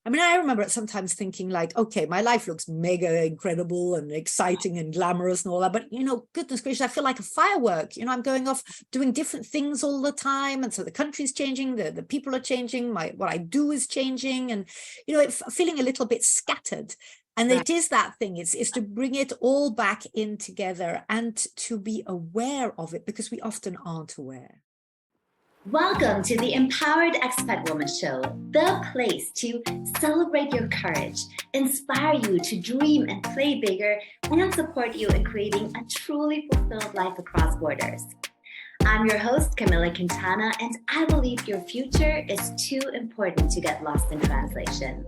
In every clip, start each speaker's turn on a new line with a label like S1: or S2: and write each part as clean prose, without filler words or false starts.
S1: I mean, I remember sometimes thinking like, okay, my life looks mega incredible and exciting and glamorous and all that. But, goodness gracious, I feel like a firework. I'm going off doing different things all the time. And so the country's changing, the people are changing, what I do is changing. And, feeling a little bit scattered. And
S2: Right.
S1: it is that thing. It's to bring it all back in together and to be aware of it, because we often aren't aware.
S2: Welcome to the Empowered Expat Woman Show, the place to celebrate your courage, inspire you to dream and play bigger, and support you in creating a truly fulfilled life across borders. I'm your host, Camilla Quintana, and I believe your future is too important to get lost in translation.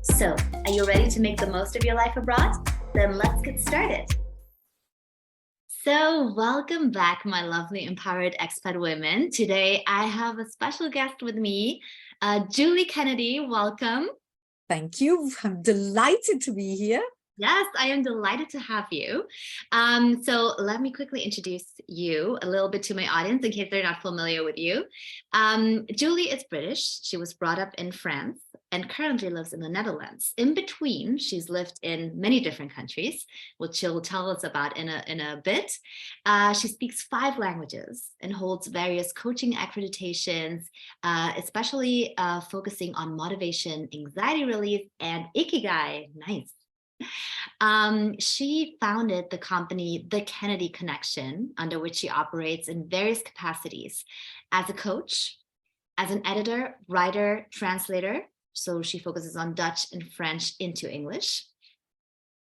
S2: So, are you ready to make the most of your life abroad? Then let's get started. So welcome back, my lovely empowered expat women. Today, I have a special guest with me, Julie Kennedy. Welcome.
S1: Thank you. I'm delighted to be here.
S2: Yes, I am delighted to have you. So let me quickly introduce you a little bit to my audience in case they're not familiar with you. Julie is British. She was brought up in France and currently lives in the Netherlands. In between, she's lived in many different countries, which she'll tell us about in a bit. She speaks 5 languages and holds various coaching accreditations, especially focusing on motivation, anxiety relief, and ikigai. Nice. She founded the company, The Kennedy Connection, under which she operates in various capacities as a coach, as an editor, writer, translator. So she focuses on Dutch and French into English.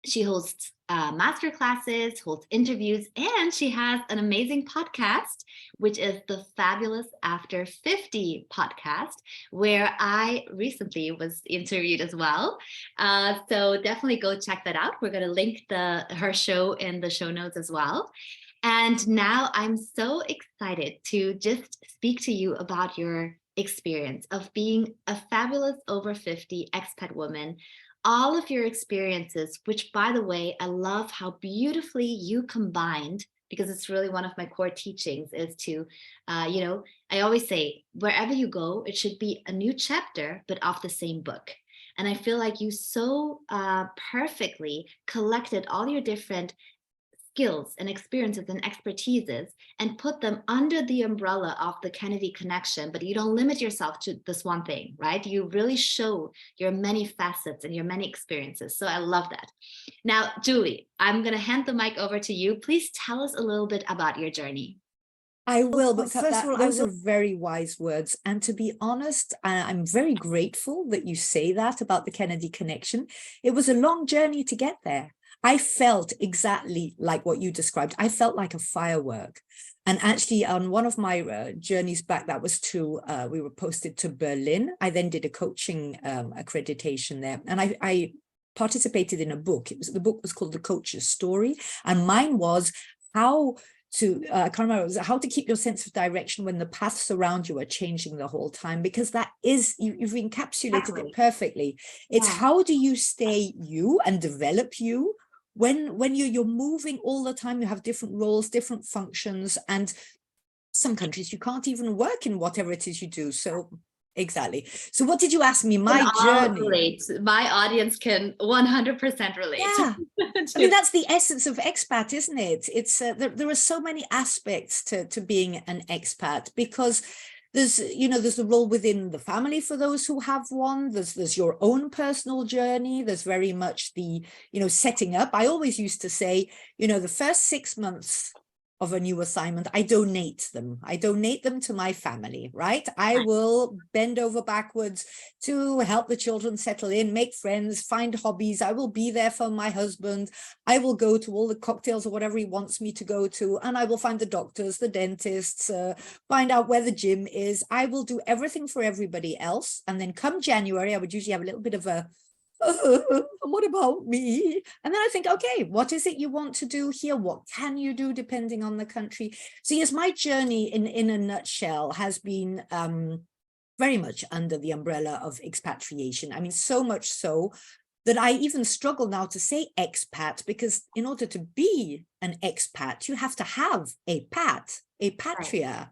S2: She hosts master classes, holds interviews, and she has an amazing podcast, which is the Fabulous-Over-50 podcast, where I recently was interviewed as well. So definitely go check that out. We're going to link her show in the show notes as well. And now I'm so excited to just speak to you about your experience of being a fabulous over 50 expat woman, all of your experiences, which, by the way, I love how beautifully you combined, because it's really one of my core teachings is to, I always say, wherever you go, it should be a new chapter, but of the same book. And I feel like you so perfectly collected all your different skills and experiences and expertises and put them under the umbrella of the Kennedy Connection, but you don't limit yourself to this one thing, right? You really show your many facets and your many experiences. So I love that. Now, Julie, I'm going to hand the mic over to you. Please tell us a little bit about your journey.
S1: I will, but first of all, those are very wise words. And to be honest, I'm very grateful that you say that about the Kennedy Connection. It was a long journey to get there. I felt exactly like what you described. I felt like a firework. And actually, on one of my journeys back, that was we were posted to Berlin. I then did a coaching accreditation there. And I participated in a book. The book was called The Coach's Story. And mine was how I can't remember, how to keep your sense of direction when the paths around you are changing the whole time, because that is, you've encapsulated it perfectly. It's how do you stay you and develop you when you're moving all the time. You have different roles, different functions, and some countries you can't even work in whatever it is you do. So exactly. So what did you ask me? My journey.
S2: Relate. My audience can 100% relate.
S1: Yeah. I mean, that's the essence of expat, isn't it? It's there are so many aspects to being an expat, because there's the role within the family for those who have one. There's your own personal journey. There's very much the, setting up. I always used to say, the first 6 months of a new assignment, I donate them to my family, right? I will bend over backwards to help the children settle in, make friends, find hobbies. I will be there for my husband. I will go to all the cocktails or whatever he wants me to go to, and I will find the doctors, the dentists, find out where the gym is. I will do everything for everybody else. And then come January, I would usually have a little bit of a what about me? And then I think, okay, what is it you want to do here? What can you do depending on the country? So yes, my journey in a nutshell has been very much under the umbrella of expatriation. I mean, so much so that I even struggle now to say expat, because in order to be an expat, you have to have a patria.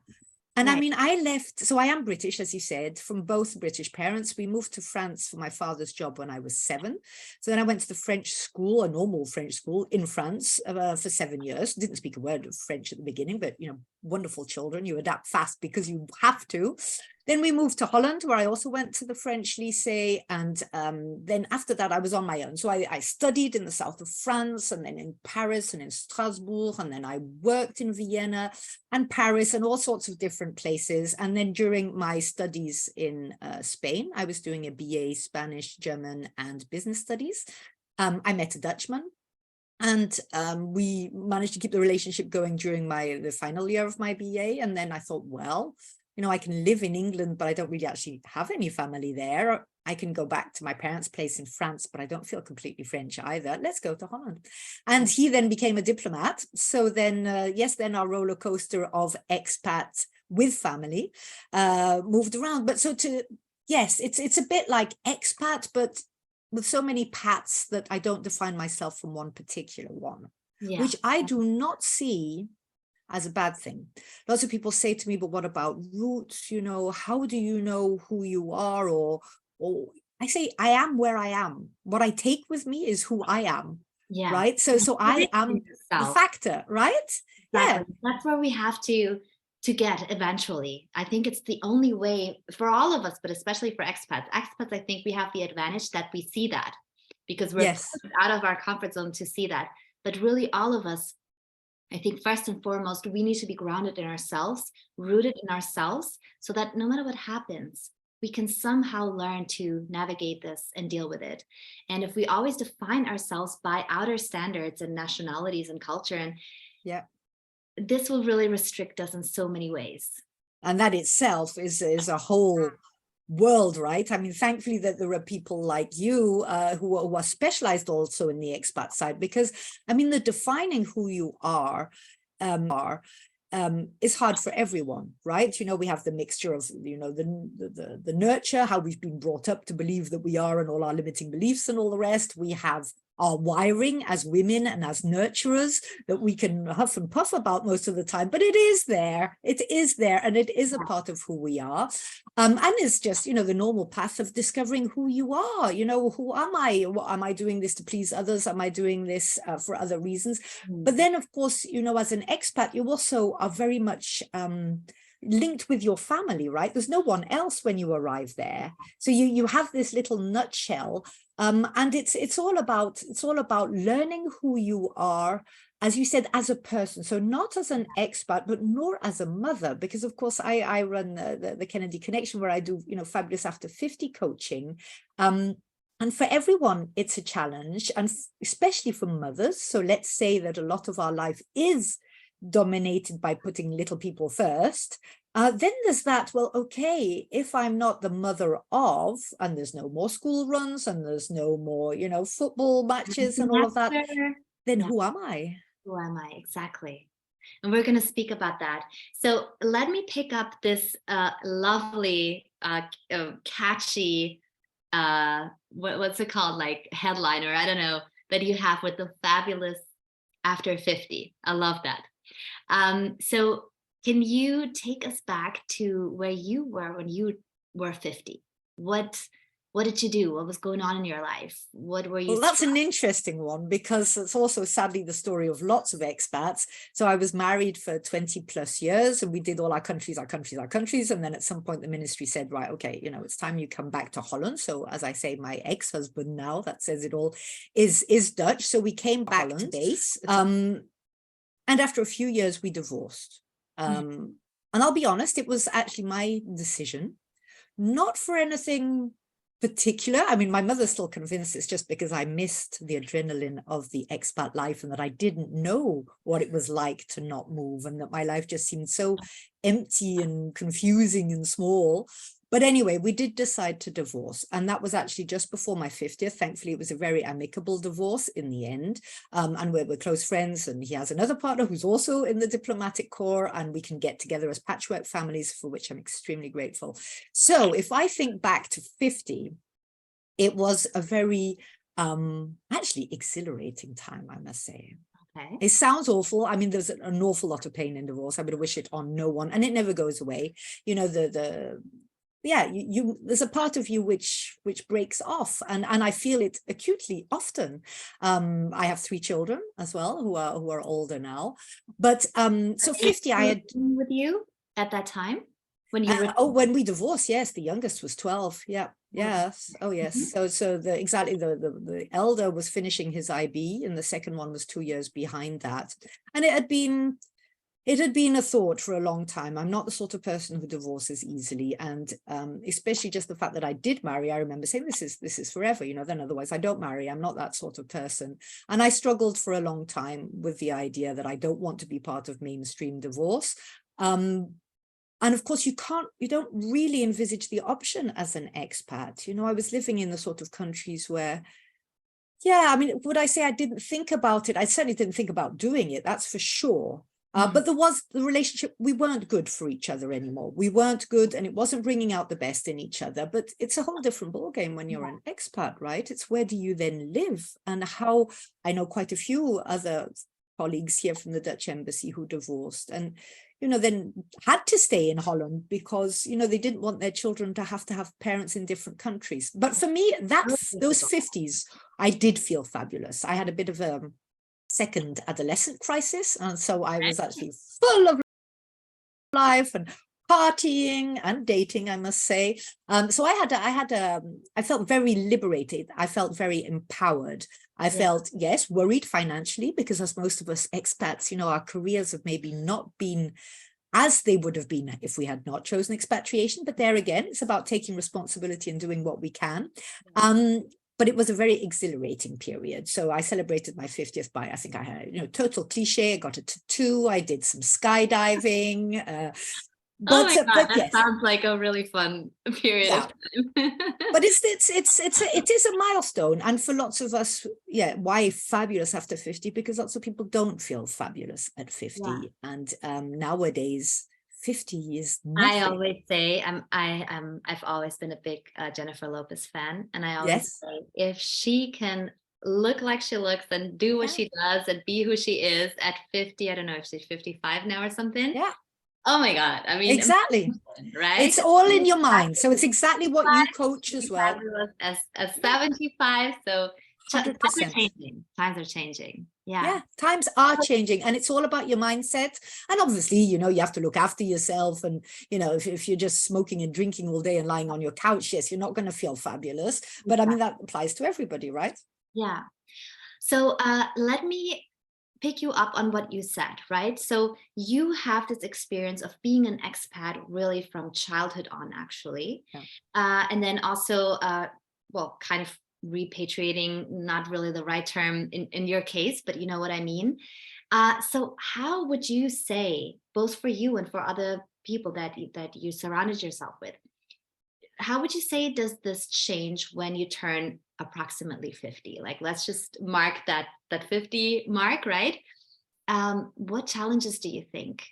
S1: And I
S2: Right.
S1: mean, I left, so I am British, as you said, from both British parents. We moved to France for my father's job when I was 7. So then I went to the French school, a normal French school in France for 7 years. Didn't speak a word of French at the beginning, but, you know, wonderful children. You adapt fast because you have to. Then we moved to Holland, where I also went to the French lycée. And then after that, I was on my own. So I studied in the south of France, and then in Paris and in Strasbourg. And then I worked in Vienna and Paris and all sorts of different places. And then during my studies in Spain, I was doing a BA Spanish, German, and business studies. I met a Dutchman. And we managed to keep the relationship going during the final year of my BA. And then I thought, well, you know, I can live in England, but I don't really actually have any family there. I can go back to my parents' place in France, but I don't feel completely French either. Let's go to Holland. And he then became a diplomat. So then, yes, then our roller coaster of expat with family moved around. But so yes, it's a bit like expat, but with so many pats that I don't define myself from one particular one, which I do not see as a bad thing. Lots of people say to me, but what about roots? You know, how do you know who you are? Or I say, I am where I am. What I take with me is who I am.
S2: Yeah.
S1: Right. So I am the factor, right?
S2: Exactly. Yeah. That's where we have to get eventually. I think it's the only way for all of us, but especially for expats. Expats, I think we have the advantage that we see that because we're out of our comfort zone to see that. But really all of us, I think first and foremost, we need to be grounded in ourselves, rooted in ourselves, so that no matter what happens, we can somehow learn to navigate this and deal with it. And if we always define ourselves by outer standards and nationalities and culture, and this will really restrict us in so many ways.
S1: And that itself is a whole world, right? I mean, thankfully that there are people like you who are specialized also in the expat side, because I mean, the defining who you are is hard for everyone, right? You know, we have the mixture of, you know, the nurture, how we've been brought up to believe that we are, and all our limiting beliefs and all the rest. We have our wiring as women and as nurturers that we can huff and puff about most of the time, but it is there, and it is a part of who we are. And it's just, you know, the normal path of discovering who you are. You know, who am I? What, am I doing this to please others? Am I doing this for other reasons? But then, of course, you know, as an expat, you also are very much linked with your family, right? There's no one else when you arrive there. So you have this little nutshell. And it's all about learning who you are, as you said, as a person. So not as an expat, but nor as a mother, because of course I run the Kennedy Connection, where I do, you know, Fabulous After 50 coaching. And for everyone, it's a challenge, and especially for mothers. So let's say that a lot of our life is dominated by putting little people first. Then there's that, well, okay, if I'm not the mother of, and there's no more school runs, and there's no more, you know, football matches and all of that, then who am I?
S2: Who am I? Exactly. And we're going to speak about that. So let me pick up this lovely, catchy, what's it called? Like headline, or I don't know, that you have with the Fabulous After 50. I love that. So can you take us back to where you were when you were 50? What did you do? What was going on in your life? What were you?
S1: Well, that's an interesting one, because it's also sadly the story of lots of expats. So I was married for 20 plus years, and we did all our countries. And then at some point the ministry said, right, okay, you know, it's time you come back to Holland. So as I say, my ex-husband now, that says it all, is Dutch. So we came back to base. And after a few years, we divorced. And I'll be honest, it was actually my decision, not for anything particular. I mean, my mother's still convinced it's just because I missed the adrenaline of the expat life, and that I didn't know what it was like to not move, and that my life just seemed so empty and confusing and small. But anyway, we did decide to divorce, and that was actually just before my 50th. Thankfully, it was a very amicable divorce in the end, and we're close friends, and he has another partner who's also in the diplomatic corps, and we can get together as patchwork families, for which I'm extremely grateful. So if I think back to 50, it was a very actually exhilarating time, I must say.
S2: Okay.
S1: It sounds awful. I mean, there's an awful lot of pain in divorce. I would wish it on no one, and it never goes away. You know, yeah, you there's a part of you which breaks off, and I feel it acutely often. I have 3 children as well who are older now, but so 50 I had
S2: with you at that time when you were
S1: when we divorced, yes, the youngest was 12. Yeah.
S2: Oh,
S1: Yes. Oh, yes.
S2: mhm.
S1: So the elder was finishing his IB, and the second one was 2 years behind that. And it had been a thought for a long time. I'm not the sort of person who divorces easily, and especially just the fact that I did marry. I remember saying, this is forever, you know, then otherwise I don't marry. I'm not that sort of person. And I struggled for a long time with the idea that I don't want to be part of mainstream divorce. And of course, you don't really envisage the option as an expat. You know, I was living in the sort of countries where, yeah, I mean, would I say I didn't think about it? I certainly didn't think about doing it, that's for sure. But there was the relationship, we weren't good for each other anymore. We weren't good, and it wasn't bringing out the best in each other. But it's a whole different ballgame when you're an expat, right? It's where do you then live, and how. I know quite a few other colleagues here from the Dutch embassy who divorced, and you know, then had to stay in Holland because, you know, they didn't want their children to have parents in different countries. But for me, those 50s, I did feel fabulous. I had a bit of a second adolescent crisis, and so I was actually full of life and partying and dating, I must say. So I felt very liberated. I felt very empowered. I felt, yes, worried financially, because as most of us expats, you know, our careers have maybe not been as they would have been if we had not chosen expatriation. But there again, it's about taking responsibility and doing what we can. But it was a very exhilarating period. So I celebrated my 50th by, I think I had, you know, total cliche. I got a tattoo. I did some skydiving.
S2: Oh my God,
S1: but
S2: that
S1: yes,
S2: sounds like a really fun period of time.
S1: but it is a milestone, and for lots of us, yeah, why fabulous after 50? Because lots of people don't feel fabulous at 50, and nowadays 50 is
S2: I
S1: nothing.
S2: always say I've always been a big Jennifer Lopez fan, and I always
S1: Yes,
S2: say if she can look like she looks and do what
S1: yeah,
S2: she does and be who she is at 50, I don't know if she's 55 now or something.
S1: yeah,
S2: Oh my God, I mean,
S1: exactly.
S2: imagine, right?
S1: It's all in your mind, so it's exactly what you coach as well.
S2: Fabulous as 75. So times are
S1: 100%.
S2: changing. Times are changing. Yeah.
S1: Yeah, times are changing, and it's all about your mindset. And obviously, you know, you have to look after yourself. And, you know, if you're just smoking and drinking all day and lying on your couch, yes, you're not going to feel fabulous. But I mean, that applies to everybody, right?
S2: Yeah. So let me pick you up on what you said, right? So you have this experience of being an expat really from childhood on, actually.
S1: Yeah.
S2: And then also, well, kind of repatriating, not really the right term in your case, but you know what I mean. So how would you say, both for you and for other people that you surrounded yourself with, how would you say does this change when you turn approximately 50? Like, let's just mark that 50 mark, right? What challenges do you think?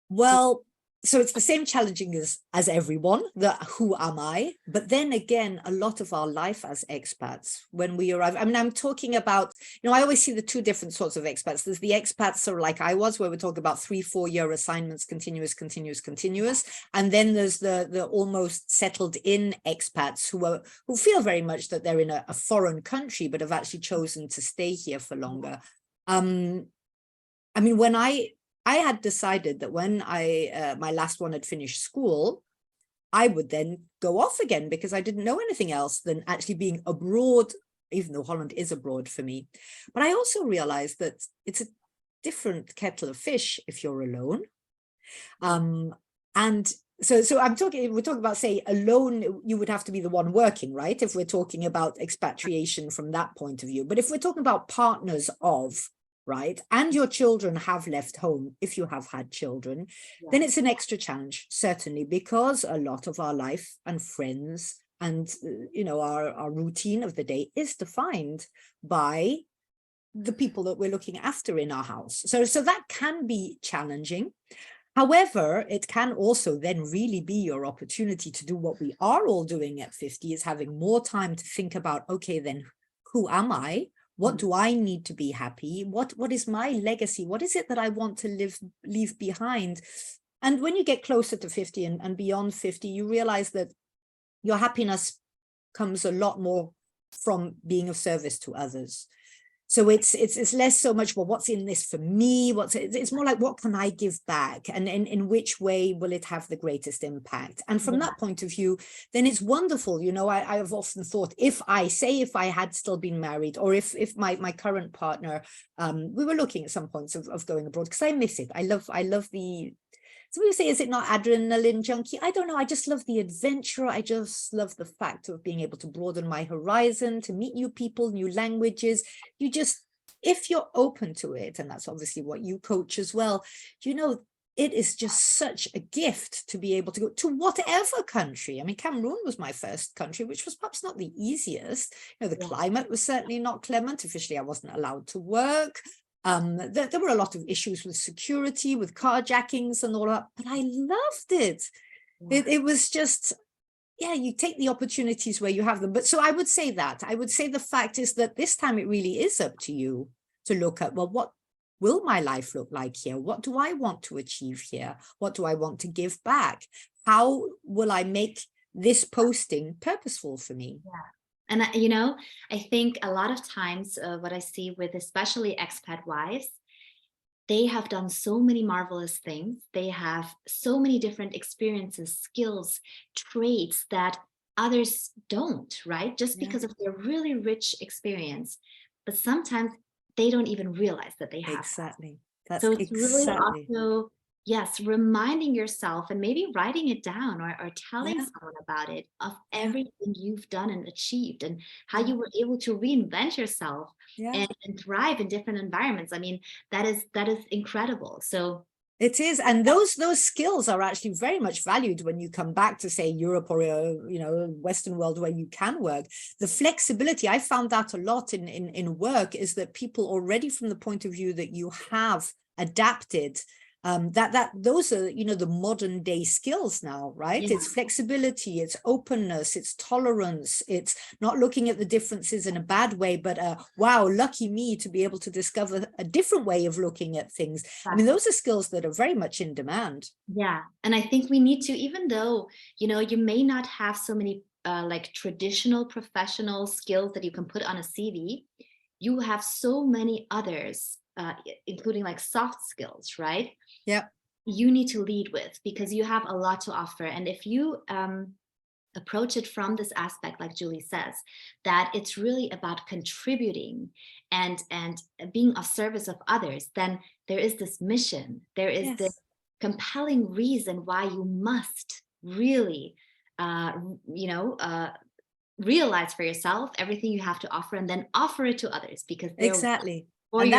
S1: Well, so it's the same challenging as everyone, the who am I? But then again, a lot of our life as expats, when we arrive, I mean, I'm talking about, you know, I always see the two different sorts of expats. There's the expats sort of like I was, where we're talking about 3-4 year assignments, continuous. And then there's the almost settled in expats who feel very much that they're in a foreign country, but have actually chosen to stay here for longer. I mean, when I had decided that when my last one had finished school, I would then go off again, because I didn't know anything else than actually being abroad, even though Holland is abroad for me. But I also realized that it's a different kettle of fish if you're alone. And so we're talking about, say, alone, you would have to be the one working, right? If we're talking about expatriation from that point of view. But if we're talking about partners of, right, and your children have left home, if you have had children, then it's an extra challenge, certainly, because a lot of our life and friends and, you know, our routine of the day is defined by the people that we're looking after in our house. So that can be challenging. However, it can also then really be your opportunity to do what we are all doing at 50, is having more time to think about, okay, then who am I? What do I need to be happy? What is my legacy? What is it that I want to leave behind? And when you get closer to 50 and beyond 50, you realize that your happiness comes a lot more from being of service to others. So it's less so much, well, what's in this for me? It's more like, what can I give back? And in which way will it have the greatest impact? And from that point of view, then it's wonderful. You know, I've often thought, if I had still been married, or if my current partner, we were looking at some points of going abroad, because I miss it. I love the, so we say, is it not adrenaline junkie? I don't know. I just love the adventure. I just love the fact of being able to broaden my horizon, to meet new people, new languages. You just, if you're open to it, and that's obviously what you coach as well, you know, it is just such a gift to be able to go to whatever country. I mean, Cameroon was my first country, which was perhaps not the easiest. You know, the climate was certainly not clement. Officially, I wasn't allowed to work. There were a lot of issues with security, with carjackings and all that, but I loved it. It was just, yeah, you take the opportunities where you have them. But so I would say the fact is that this time it really is up to you to look at, well, what will my life look like here? What do I want to achieve here? What do I want to give back? How will I make this posting purposeful for me?
S2: Yeah. And, you know, I think a lot of times what I see with especially expat wives, they have done so many marvelous things. They have so many different experiences, skills, traits that others don't, right? Just because of their really rich experience. But sometimes they don't even realize that they have.
S1: Exactly. That's
S2: so it's really
S1: exactly.
S2: also, yes, reminding yourself and maybe writing it down or telling someone about it, of everything you've done and achieved, and how you were able to reinvent yourself and thrive in different environments. I mean, that is incredible. So
S1: it is, and those skills are actually very much valued when you come back to, say, Europe or you know, Western world where you can work. The flexibility, I found that a lot in work, is that people already, from the point of view that you have adapted, that those are, you know, the modern day skills now, right? It's flexibility, it's openness, it's tolerance, it's not looking at the differences in a bad way, but wow, lucky me to be able to discover a different way of looking at things. I mean, those are skills that are very much in demand.
S2: Yeah, and I think we need to, even though, you know, you may not have so many like traditional professional skills that you can put on a CV, you have so many others, including like soft skills, right?
S1: Yeah.
S2: You need to lead with, because you have a lot to offer. And if you approach it from this aspect, like Julie says, that it's really about contributing and being of service of others, then there is this mission, there is this compelling reason why you must really, you know, realize for yourself everything you have to offer, and then offer it to others, because they're
S1: exactly. And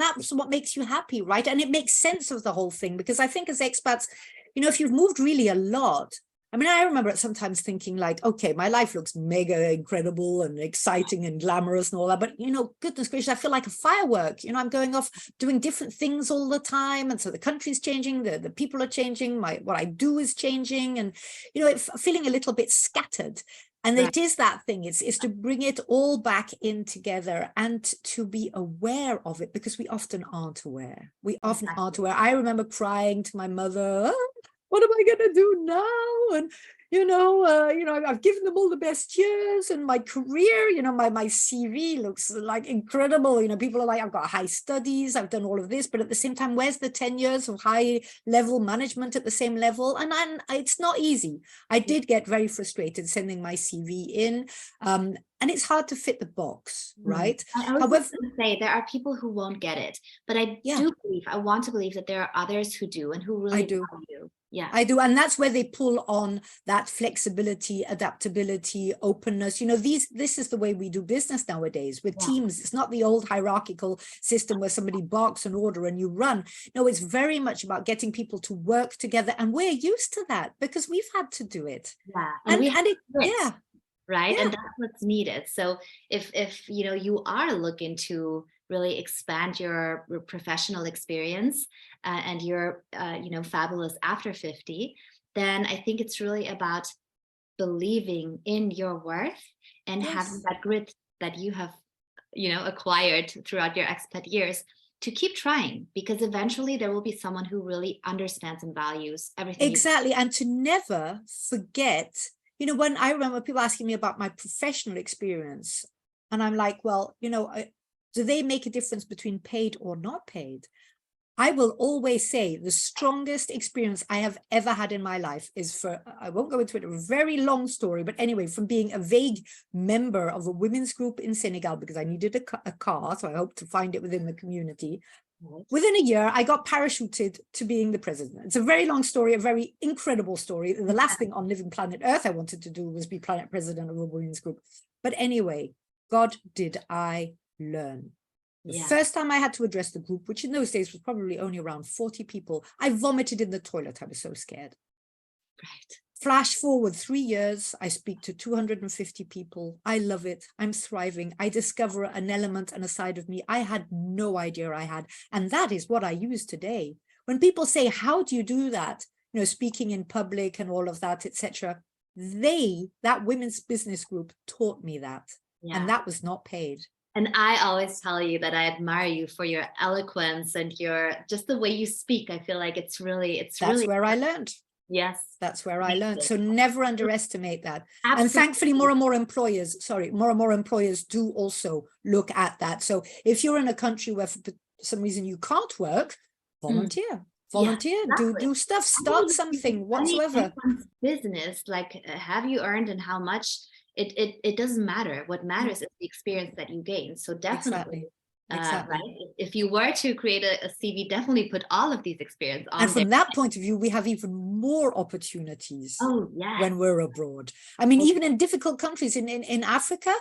S1: that's what makes you happy, right? And it makes sense of the whole thing, because I think as expats, you know, if you've moved really a lot, I mean, I remember sometimes thinking like, okay, my life looks mega incredible and exciting and glamorous and all that, but, you know, goodness gracious, I feel like a firework. You know, I'm going off doing different things all the time, and so the country's changing, the people are changing, what I do is changing, and, you know, feeling a little bit scattered. And it is that thing, it's to bring it all back in together and to be aware of it, because we often aren't aware. I remember crying to my mother, oh, what am I going to do now? And, you know, I've given them all the best years, and my career, you know, my CV looks like incredible. You know, people are like, I've got high studies, I've done all of this, but at the same time, where's the 10 years of high level management at the same level? And it's not easy. I did get very frustrated sending my CV in. And it's hard to fit the box, right?
S2: I was going to say, there are people who won't get it, but I want to believe that there are others who do, and who really value. Yeah,
S1: I do. And that's where they pull on that flexibility, adaptability, openness. You know, this is the way we do business nowadays with teams. It's not the old hierarchical system where somebody barks an order and you run. No, it's very much about getting people to work together. And we're used to that because we've had to do it.
S2: Yeah. Right. And that's what's needed. So if you know, you are looking to really expand your professional experience and you're you know, fabulous after 50, then I think it's really about believing in your worth and having that grit that you have acquired throughout your expat years, to keep trying, because eventually there will be someone who really understands and values everything.
S1: Exactly. And to never forget, when I remember people asking me about my professional experience, and I'm like, well, do they make a difference between paid or not paid? I will always say the strongest experience I have ever had in my life is I won't go into it, a very long story, but anyway, from being a vague member of a women's group in Senegal, because I needed a car, so I hope to find it within the community. Within a year, I got parachuted to being the president. It's a very long story, a very incredible story. The last thing on living planet Earth I wanted to do was be planet president of a women's group. But anyway, God, did I learn. The first time I had to address the group, which in those days was probably only around 40 people, I vomited in the toilet. I was so scared.
S2: Right.
S1: Flash forward 3 years, I speak to 250 people. I love it. I'm thriving. I discover an element and a side of me I had no idea I had. And that is what I use today. When people say, how do you do that? Speaking in public and all of that, etc. That women's business group taught me that. Yeah. And that was not paid.
S2: And I always tell you that I admire you for your eloquence and just the way you speak. I feel like that's
S1: where I learned.
S2: Yes.
S1: That's where I learned. So never underestimate that. Absolutely. And thankfully, more and more employers do also look at that. So if you're in a country where for some reason you can't work, volunteer. Volunteer, yeah, exactly. do stuff, start something whatsoever.
S2: Business, like have you earned and how much? It doesn't matter. What matters is the experience that you gain. So definitely, exactly. Right? If you were to create a CV, definitely put all of these experiences on.
S1: And from that point of view, we have even more opportunities when we're abroad. I mean, even in difficult countries in Africa.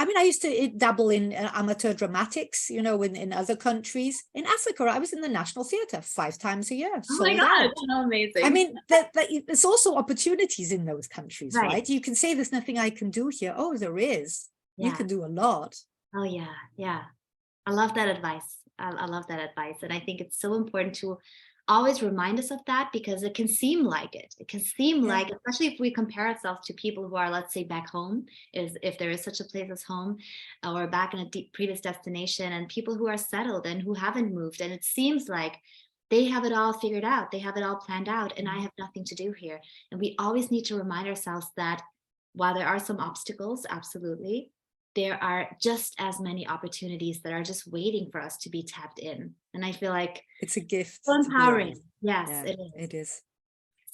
S1: I mean, I used to dabble in amateur dramatics, in other countries. In Africa, I was in the National Theatre 5 times a year.
S2: Oh my God, how amazing.
S1: I mean, there's also opportunities in those countries, right? You can say there's nothing I can do here. Oh, there is. Yeah. You can do a lot.
S2: Oh, yeah. Yeah. I love that advice. I love that advice. And I think it's so important to always remind us of that, because it can seem like it. It can seem like, especially if we compare ourselves to people who are, let's say, back home, if there is such a place as home, or back in a previous destination, and people who are settled and who haven't moved. And it seems like they have it all figured out. They have it all planned out, and I have nothing to do here. And we always need to remind ourselves that while there are some obstacles, absolutely, there are just as many opportunities that are just waiting for us to be tapped in. And I feel like
S1: it's a gift.
S2: So empowering. Yes,
S1: yeah, it is.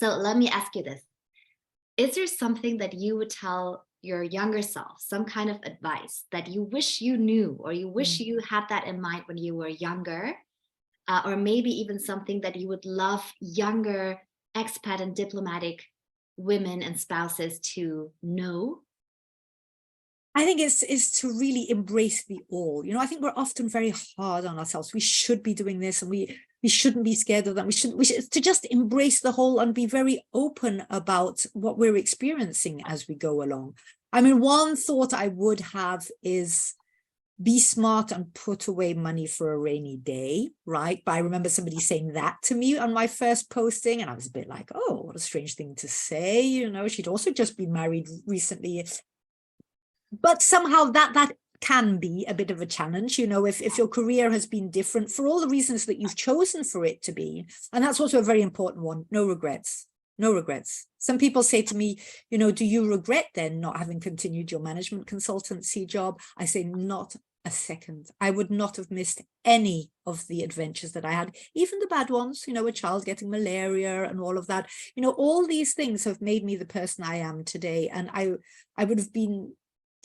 S2: So let me ask you this. Is there something that you would tell your younger self, some kind of advice that you wish you knew, or you wish you had that in mind when you were younger, or maybe even something that you would love younger expat and diplomatic women and spouses to know?
S1: I think it's to really embrace the all. I think we're often very hard on ourselves. We should be doing this, and we shouldn't be scared of that. We should to just embrace the whole and be very open about what we're experiencing as we go along. I mean, one thought I would have is be smart and put away money for a rainy day, right? But I remember somebody saying that to me on my first posting, and I was a bit like, oh, what a strange thing to say. She'd also just been married recently. But somehow that can be a bit of a challenge, if your career has been different for all the reasons that you've chosen for it to be. And that's also a very important one. No regrets. No regrets. Some people say to me, do you regret then not having continued your management consultancy job? I say not a second. I would not have missed any of the adventures that I had, even the bad ones, a child getting malaria and all of that. All these things have made me the person I am today. And I would have been,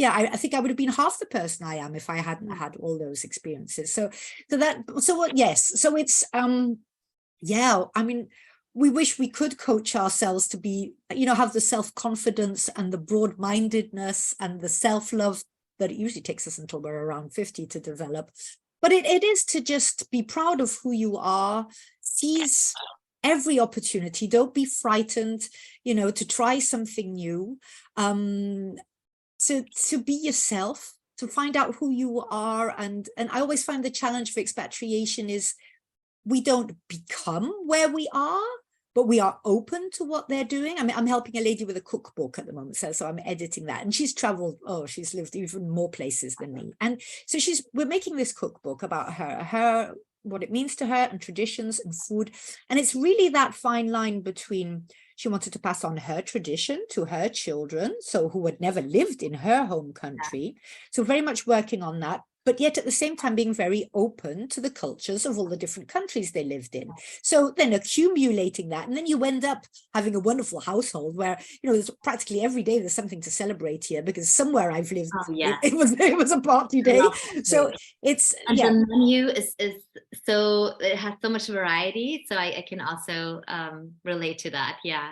S1: I think I would have been half the person I am if I hadn't had all those experiences. So it's, I mean, we wish we could coach ourselves to be, have the self-confidence and the broad-mindedness and the self-love that it usually takes us until we're around 50 to develop. But it is to just be proud of who you are, seize every opportunity, don't be frightened, to try something new. To be yourself, to find out who you are. And I always find the challenge for expatriation is we don't become where we are, but we are open to what they're doing. I mean, I'm helping a lady with a cookbook at the moment, so I'm editing that, and she's traveled. Oh, she's lived even more places than me, and so we're making this cookbook about her, what it means to her, and traditions and food, and it's really that fine line between. She wanted to pass on her tradition to her children, so who had never lived in her home country. So very much working on that, but yet at the same time being very open to the cultures of all the different countries they lived in. So then accumulating that, and then you end up having a wonderful household where, there's practically every day there's something to celebrate here, because somewhere I've lived, it was a party day. So it's,
S2: and the menu is so, it has so much variety. So I can also relate to that. Yeah.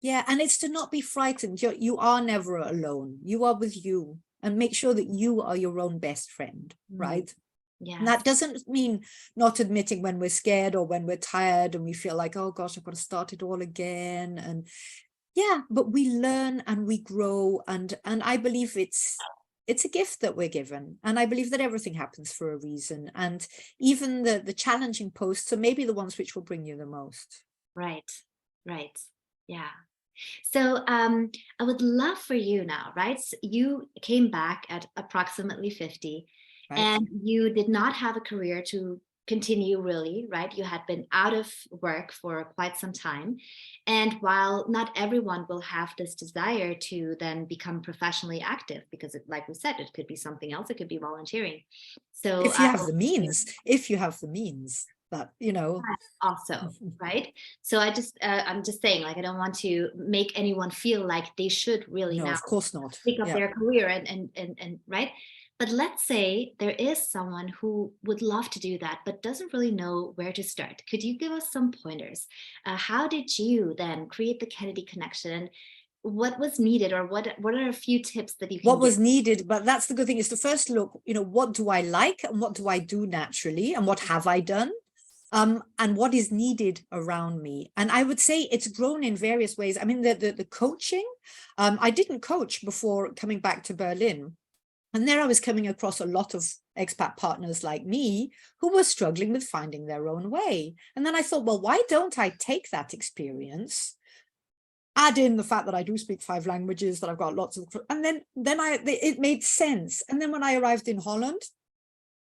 S1: Yeah. And it's to not be frightened. You are never alone. You are with you, and make sure that you are your own best friend, right?
S2: Yeah.
S1: And that doesn't mean not admitting when we're scared or when we're tired and we feel like, oh gosh, I've got to start it all again. And yeah, but we learn and we grow. And I believe it's a gift that we're given. And I believe that everything happens for a reason. And even the challenging posts are maybe the ones which will bring you the most.
S2: Right. Yeah. So I would love for you now, right? So you came back at approximately 50,
S1: Right.
S2: And you did not have a career to continue, really, right? You had been out of work for quite some time. And while not everyone will have this desire to then become professionally active, because like we said, it could be something else, it could be volunteering. So
S1: if you have the means, that,
S2: also, right? So I'm just saying, like, I don't want to make anyone feel like they should really
S1: no,
S2: now
S1: of course not.
S2: pick up their career and right. But let's say there is someone who would love to do that, but doesn't really know where to start. Could you give us some pointers? How did you then create the Kennedy connection? What was needed, or what are a few tips that you can
S1: What was
S2: give?
S1: needed, but that's the good thing, is to first look, what do I like and what do I do naturally and what have I done? And what is needed around me. And I would say it's grown in various ways. I mean, the coaching, I didn't coach before coming back to Berlin. And there I was coming across a lot of expat partners like me who were struggling with finding their own way. And then I thought, well, why don't I take that experience, add in the fact that I do speak 5 languages, that I've got lots of, and then it made sense. And then when I arrived in Holland,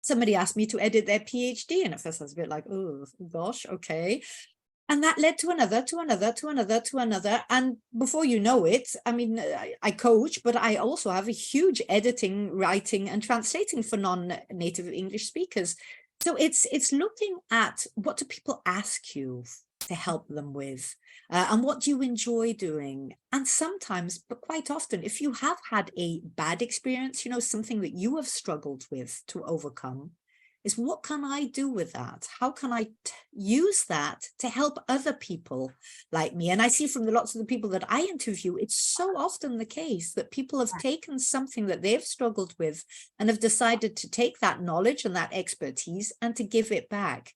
S1: somebody asked me to edit their PhD. And at first I was a bit like, oh gosh, okay. And that led to another, to another, to another, to another. And before you know it, I mean, I coach, but I also have a huge editing, writing, and translating for non-native English speakers. So it's looking at, what do people ask you to help them with? And what do you enjoy doing? And sometimes, but quite often, if you have had a bad experience, something that you have struggled with to overcome, is what can I do with that? How can I use that to help other people like me? And I see from lots of the people that I interview, it's so often the case that people have taken something that they've struggled with and have decided to take that knowledge and that expertise and to give it back.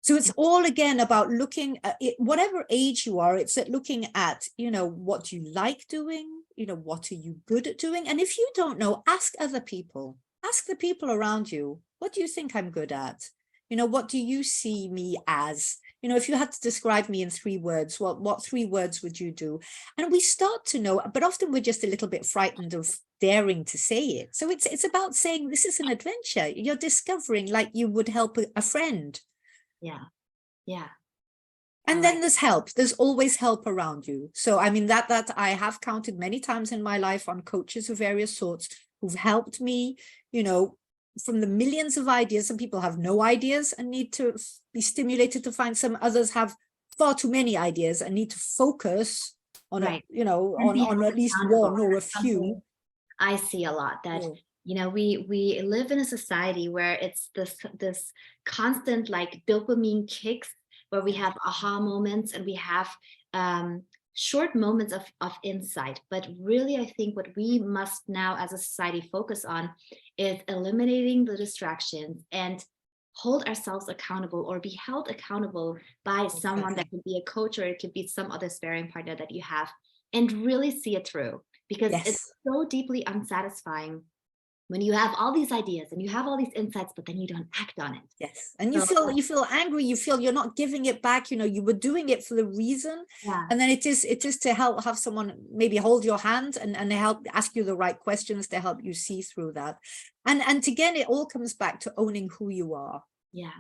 S1: So it's all, again, about looking at it, whatever age you are, it's at looking at, what do you like doing? What are you good at doing? And if you don't know, ask other people. Ask the people around you, what do you think I'm good at? What do you see me as? If you had to describe me in 3 words, what 3 words would you do? And we start to know, but often we're just a little bit frightened of daring to say it. So it's about saying, this is an adventure. You're discovering, like you would help a friend.
S2: Yeah.
S1: And then there's help. There's always help around you. So, I mean, that I have counted many times in my life on coaches of various sorts who've helped me, from the millions of ideas. Some people have no ideas and need to be stimulated to find some. Others have far too many ideas and need to focus on, on at least one or a few.
S2: I see a lot that, we live in a society where it's this constant, like, dopamine kicks, where we have aha moments and we have short moments of insight. But really, I think what we must now as a society focus on is eliminating the distractions and hold ourselves accountable, or be held accountable by someone that could be a coach, or it could be some other sparring partner that you have, and really see it through, because it's so deeply unsatisfying when you have all these ideas and you have all these insights, but then you don't act on it.
S1: Yes. And
S2: So,
S1: you feel angry, you feel you're not giving it back, you know, you were doing it for the reason.
S2: yeah,
S1: And then it is to help have someone maybe hold your hand and help ask you the right questions to help you see through that. And again, it all comes back to owning who you are.
S2: yeah,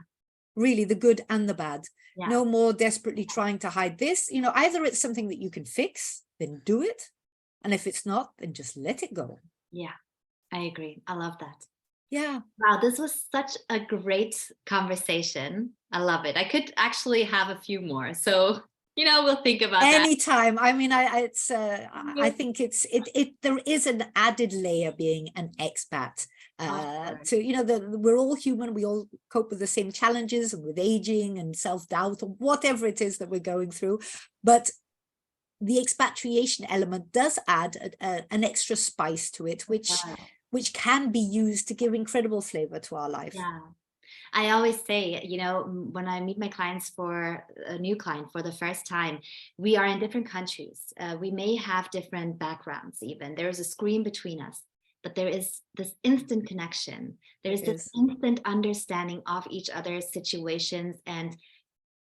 S1: Really, the good and the bad.
S2: yeah,
S1: No more desperately trying to hide this. You know, either it's something that you can fix, then do it. And if it's not, then just let it go.
S2: yeah. I agree. I love that.
S1: Yeah.
S2: Wow, this was such a great conversation. I love it. I could actually have a few more. So, we'll think about that.
S1: Anytime. I mean, I think there is an added layer being an expat. We're all human. We all cope with the same challenges and with aging and self-doubt or whatever it is that we're going through. But the expatriation element does add an extra spice to it, which can be used to give incredible flavor to our life.
S2: Yeah. I always say, when I meet my clients for a new client for the first time, we are in different countries. We may have different backgrounds even. There is a screen between us, but there is this instant connection. There is this instant understanding of each other's situations and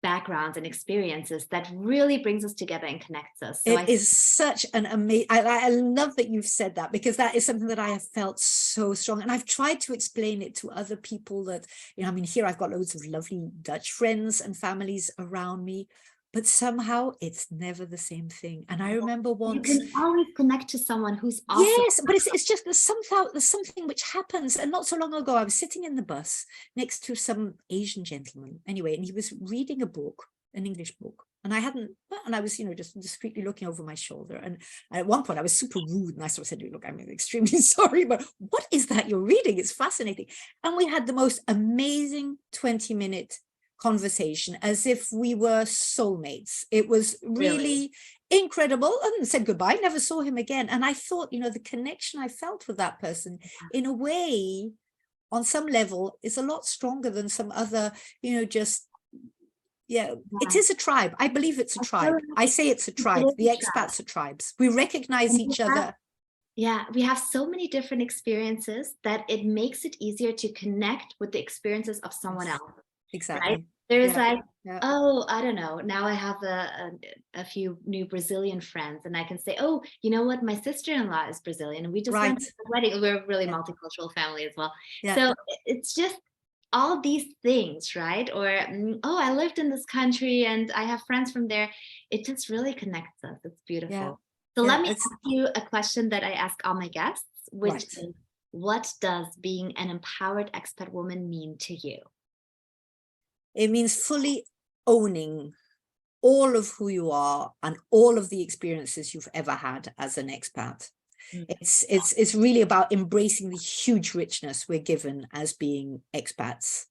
S2: backgrounds and experiences that really brings us together and connects us. So
S1: it is such an amazing, I love that you've said that, because that is something that I have felt so strong. And I've tried to explain it to other people that, I mean, here I've got loads of lovely Dutch friends and families around me, but somehow it's never the same thing. And I remember once,
S2: you can always connect to someone who's also,
S1: yes, but it's just there's something which happens. And not so long ago, I was sitting in the bus next to some Asian gentleman anyway, and he was reading a book, an English book, and I was just discreetly looking over my shoulder. And at one point I was super rude, and I sort of said, look, I'm extremely sorry, but what is that you're reading? It's fascinating. And we had the most amazing 20-minute conversation, as if we were soulmates. It was really incredible. And said goodbye, never saw him again. And I thought, the connection I felt with that person, in a way, on some level, is a lot stronger than some other, it is a tribe. I believe it's a tribe. I say it's a tribe. The expats are tribes. We recognize each other.
S2: Yeah, we have so many different experiences that it makes it easier to connect with the experiences of someone else.
S1: Exactly.
S2: Right? There's oh, I don't know. Now I have a few new Brazilian friends, and I can say, oh, you know what? My sister-in-law is Brazilian, and we just went to the wedding. We're a really multicultural family as well. So it's just all these things, right? Or, oh, I lived in this country and I have friends from there. It just really connects us. It's beautiful. So let me ask you a question that I ask all my guests, which is, what does being an empowered expat woman mean to you?
S1: It means fully owning all of who you are and all of the experiences you've ever had as an expat. It's really about embracing the huge richness we're given as being expats.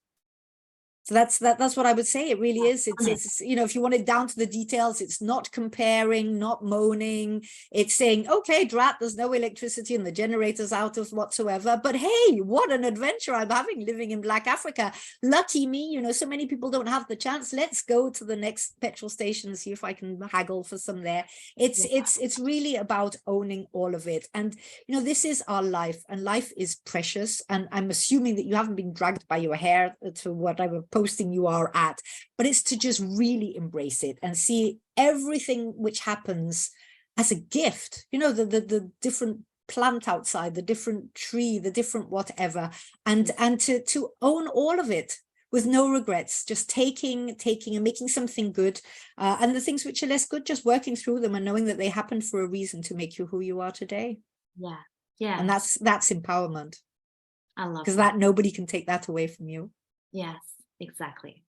S1: So that's what I would say. It really is. It's if you want it down to the details, it's not comparing, not moaning. It's saying, okay, drat, there's no electricity and the generator's out of whatsoever. But hey, what an adventure I'm having living in Black Africa. Lucky me, so many people don't have the chance. Let's go to the next petrol station and see if I can haggle for some there. It's really about owning all of it. And, this is our life, and life is precious. And I'm assuming that you haven't been dragged by your hair to whatever posting you are at, but it's to just really embrace it and see everything which happens as a gift, the different plant outside, the different tree, the different whatever, and to own all of it with no regrets, just taking and making something good, and the things which are less good, just working through them and knowing that they happen for a reason to make you who you are today. And that's empowerment.
S2: I love
S1: because that nobody can take that away from you.
S2: Yes. Exactly.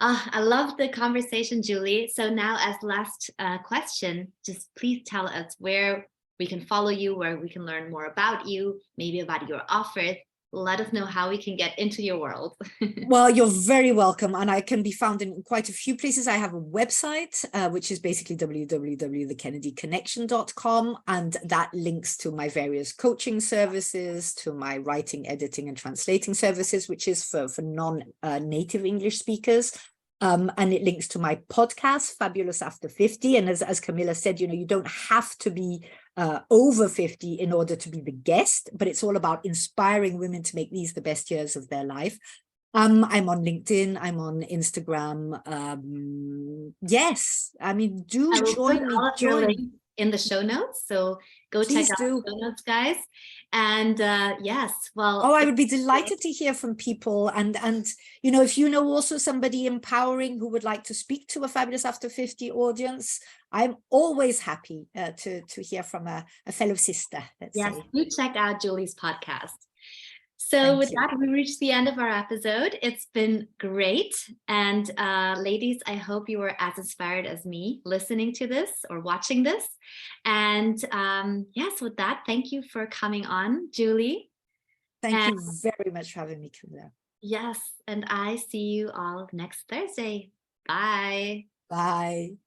S2: I love the conversation, Julie. So now, as last question, just please tell us where we can follow you, where we can learn more about you, maybe about your offers. Let us know how we can get into your world.
S1: Well, you're very welcome. And I can be found in quite a few places. I have a website, which is basically www.thekennedyconnection.com. And that links to my various coaching services, to my writing, editing, and translating services, which is for non-native English speakers. And it links to my podcast, Fabulous After 50. And as Camilla said, you don't have to be over 50 in order to be the guest, but it's all about inspiring women to make these the best years of their life. I'm on LinkedIn, I'm on Instagram. Yes, I mean, do
S2: I will put
S1: join me.
S2: all of your links in the show notes. So go
S1: Please
S2: check out
S1: do.
S2: the show notes, guys. And yes, well.
S1: Oh, I would be delighted to hear from people. And you know, if you know also somebody empowering who would like to speak to a Fabulous After 50 audience, I'm always happy to hear from a fellow sister, let's
S2: Yes,
S1: say.
S2: do check out Julie's podcast. So
S1: Thank
S2: with
S1: you.
S2: that, we reached the end of our episode. It's been great. And ladies, I hope you were as inspired as me listening to this or watching this. And yes, with that, thank you for coming on, Julie.
S1: Thank you very much for having me, Camilla.
S2: Yes, and I see you all next Thursday. Bye.
S1: Bye.